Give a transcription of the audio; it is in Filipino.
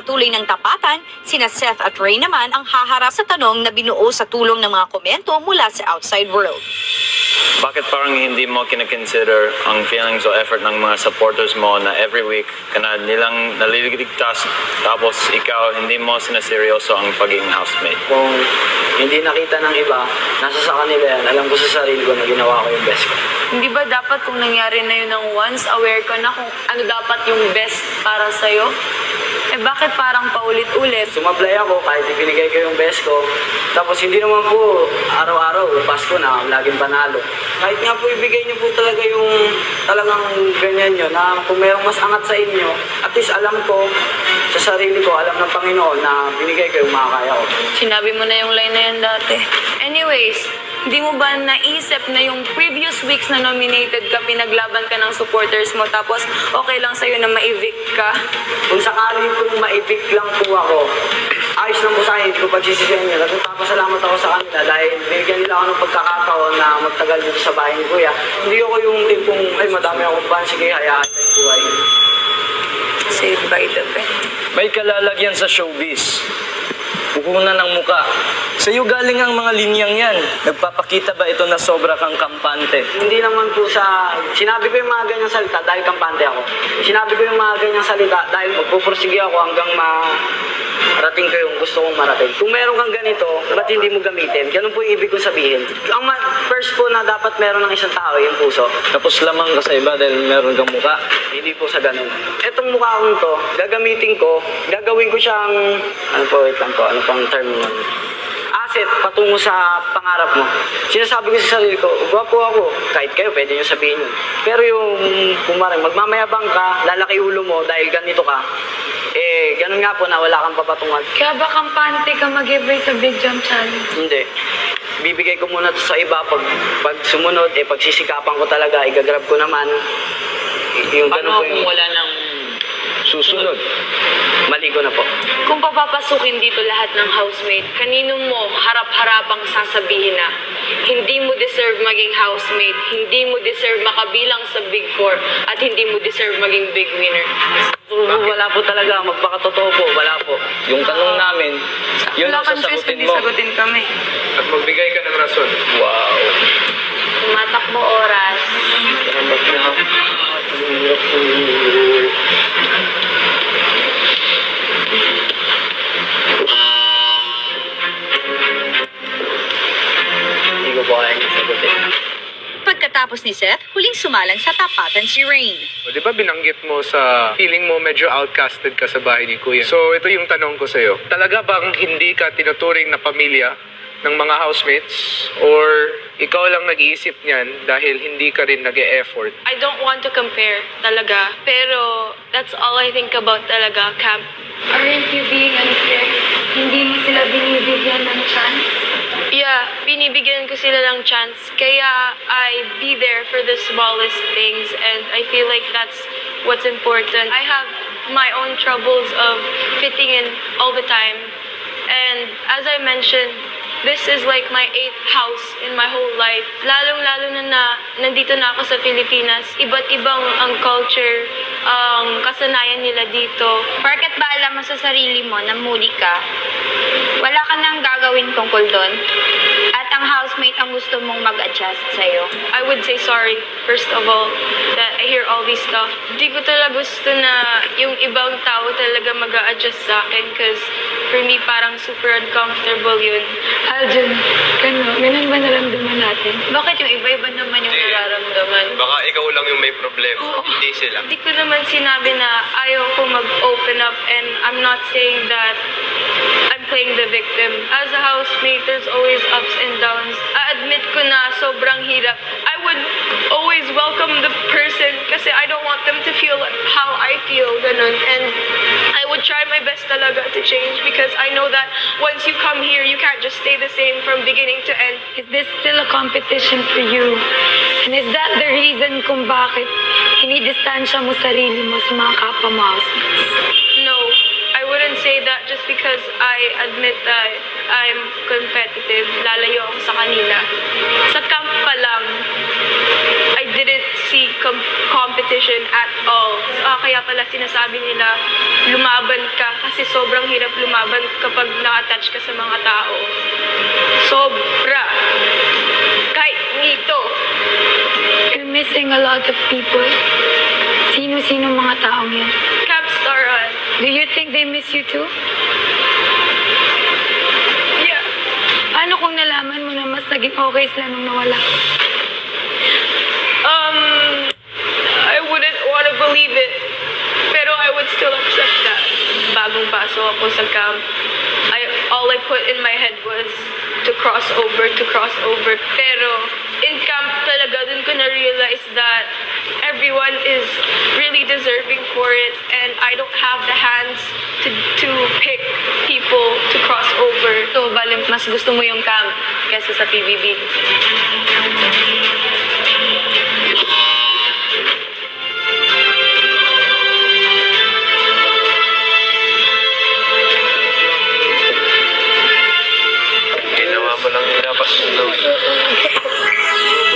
pagpapatuloy ng tapatan, sina Seth at Ray naman ang haharap sa tanong na binuo sa tulong ng mga komento mula sa outside world. Bakit parang hindi mo kinakonsider ang feelings o effort ng mga supporters mo na every week kana nilang naliligtas tapos ikaw hindi mo sinaseryoso ang pagiging housemate? Kung hindi nakita ng iba, nasa sa kanila yan. Alam ko sa sarili ko na ginawa ko yung best ko. Hindi ba dapat kung nangyari na yun ng once, aware ka na kung ano dapat yung best para sa'yo? Eh bakit parang paulit-ulit? Sumablay ako kahit ibinigay ko yung best ko. Tapos hindi naman po araw-araw, Pasko na, laging panalo. Kahit nga po ibigay niyo po talaga yung talagang ganyan nyo na kung mayroong mas angat sa inyo, at least alam ko, sa sarili ko, alam ng Panginoon na binigay ko yung makakaya ko. Sinabi mo na yung line na yan dati. Anyways, hindi mo ba naisip na yung previous weeks na nominated ka, pinaglaban ka ng supporters mo, tapos okay lang sa'yo na ma-evict ka? Kung sakali kung ma-evict lang po ako, ayos lang po sa akin, kung pagsisisihan nyo. Nagpapasalamat ako sa kanila dahil binigyan nila ako ng pagkakataon na magtagal dito sa bahay ni Kuya. Hindi ako yung tipong, ay madami akong ban, sige, hayaan yung buhay. Saved by the bell. May kalalagyan sa showbiz. Puhunan ng muka. Sa iyo galing ang mga linyang yan. Nagpapakita ba ito na sobra kang kampante? Hindi naman po sa... Sinabi ko yung mga ganyang salita dahil kampante ako. Sinabi ko yung mga ganyang salita dahil magpupursige ako hanggang marating ko yung gusto kong marating. Kung meron kang ganito, ba't hindi mo gamitin? Ganun po yung ibig kong sabihin. Ang first po na dapat meron ng isang tao, yung puso. Tapos lamang ka sa iba dahil meron kang muka. Hindi po sa ganun. Etong mukha kong to, gagamitin ko, gagawin ko siyang... Ano po, wait lang po, ano pang term mo? Asset patungo sa pangarap mo. Sinasabi ko sa sarili ko, gwapo ako. Kahit kayo, pwede nyo sabihin yun. Pero yung, kung maring magmamayabang ka, lalaki ulo mo dahil ganito ka, eh, ganun nga po na wala kang papatungan. Kaya ba kampante ka mag-giveaway sa Big Jump Challenge? Hindi. Bibigay ko muna to sa iba. Pag sumunod, eh, pagsisikapan ko talaga, igagrab ko naman. Yung ganun Paano po kung yung... wala ng Susunod. Mali ko na po. Kung papapasukin dito lahat ng housemate, kanino mo harap-harapang sasabihin na hindi mo deserve maging housemate, hindi mo deserve makabilang sa Big Four, at hindi mo deserve maging big winner? Wala po talaga. Magpakatotoo po. Wala po. Yung tanong namin, yun Wala ang kang choice sasagutin kundi mo. sagutin kami. At magbigay ka ng rason. Wow. Tumatakbo oras. Hindi ko po kaya sagutin. Pagkatapos ni Seth, huling sumalang sa tapatan si Rain. O, di ba binanggit mo sa feeling mo medyo outcasted ka sa bahay ni Kuya? So, ito yung tanong ko sa'yo. Talaga bang hindi ka tinuturing na pamilya ng mga housemates? Or ikaw lang nag-iisip niyan dahil hindi ka rin nag-e-effort? I don't want to compare talaga, pero that's all I think about talaga, camp. Aren't you being unfair? Hindi mo sila binibigyan ng chance? Yeah, binibigyan ko sila ng chance. Kaya I be there for the smallest things, and I feel like that's what's important. I have my own troubles of fitting in all the time. And as I mentioned, this is like my 8th house in my whole life. Lalong-lalo na nandito na ako sa Pilipinas. Iba't ibang ang culture, ang kasanayan nila dito. Porket ba alam mo sa sarili mo na muli ka, wala ka nang gagawin tungkol doon, at ang housemate ang gusto mong mag-adjust sa'yo. I would say sorry, first of all, that I hear all these stuff. Di ko talaga gusto na yung ibang tao talaga mag-a-adjust sa akin, because for me, parang super uncomfortable yun. Aljan, ganun ba naramdaman natin? Bakit yung iba-iba naman yung nararamdaman? Baka ikaw lang yung may problema, hindi sila. Hindi ko naman sinabi na ayaw ko mag-open up, and I'm not saying that I'm playing the victim. As a housemate, there's always ups and downs. I-admit ko na sobrang hirap. I would always welcome the person kasi I don't want them to feel how I feel, ganun. And I would try my best talaga to change because I know that once you come here, you can't just stay the same from beginning to end. Is this still a competition for you? And is that the reason kung bakit hinidistansya mo sarili mo sa mga kapwa mo housemates? No, I wouldn't say that just because I admit that I'm competitive. Lalayo ako sa kanila. Sa camp pa lang, I didn't see competition at all. Kaya pala sinasabi nila, lumaban ka kasi sobrang hirap lumaban kapag na-attach ka sa mga tao. Sobra. Kahit nito. You're missing a lot of people. Sino-sino mga taong yan? Capstaran. Do you think they miss you too? Yeah. Paano kung nalaman mo na mas naging okay sila nung nawala? I wouldn't want to believe it. Pero I would still accept that. Bagong paso ako sa camp. All I put in my head was to cross over. Pero in camp talaga, dun ko na-realize that everyone is really deserving for it and I don't have the hands to pick people to cross over. So, bale, mas gusto mo yung camp kesa sa PBB. Ginawa mo lang yung dapat mo gawin.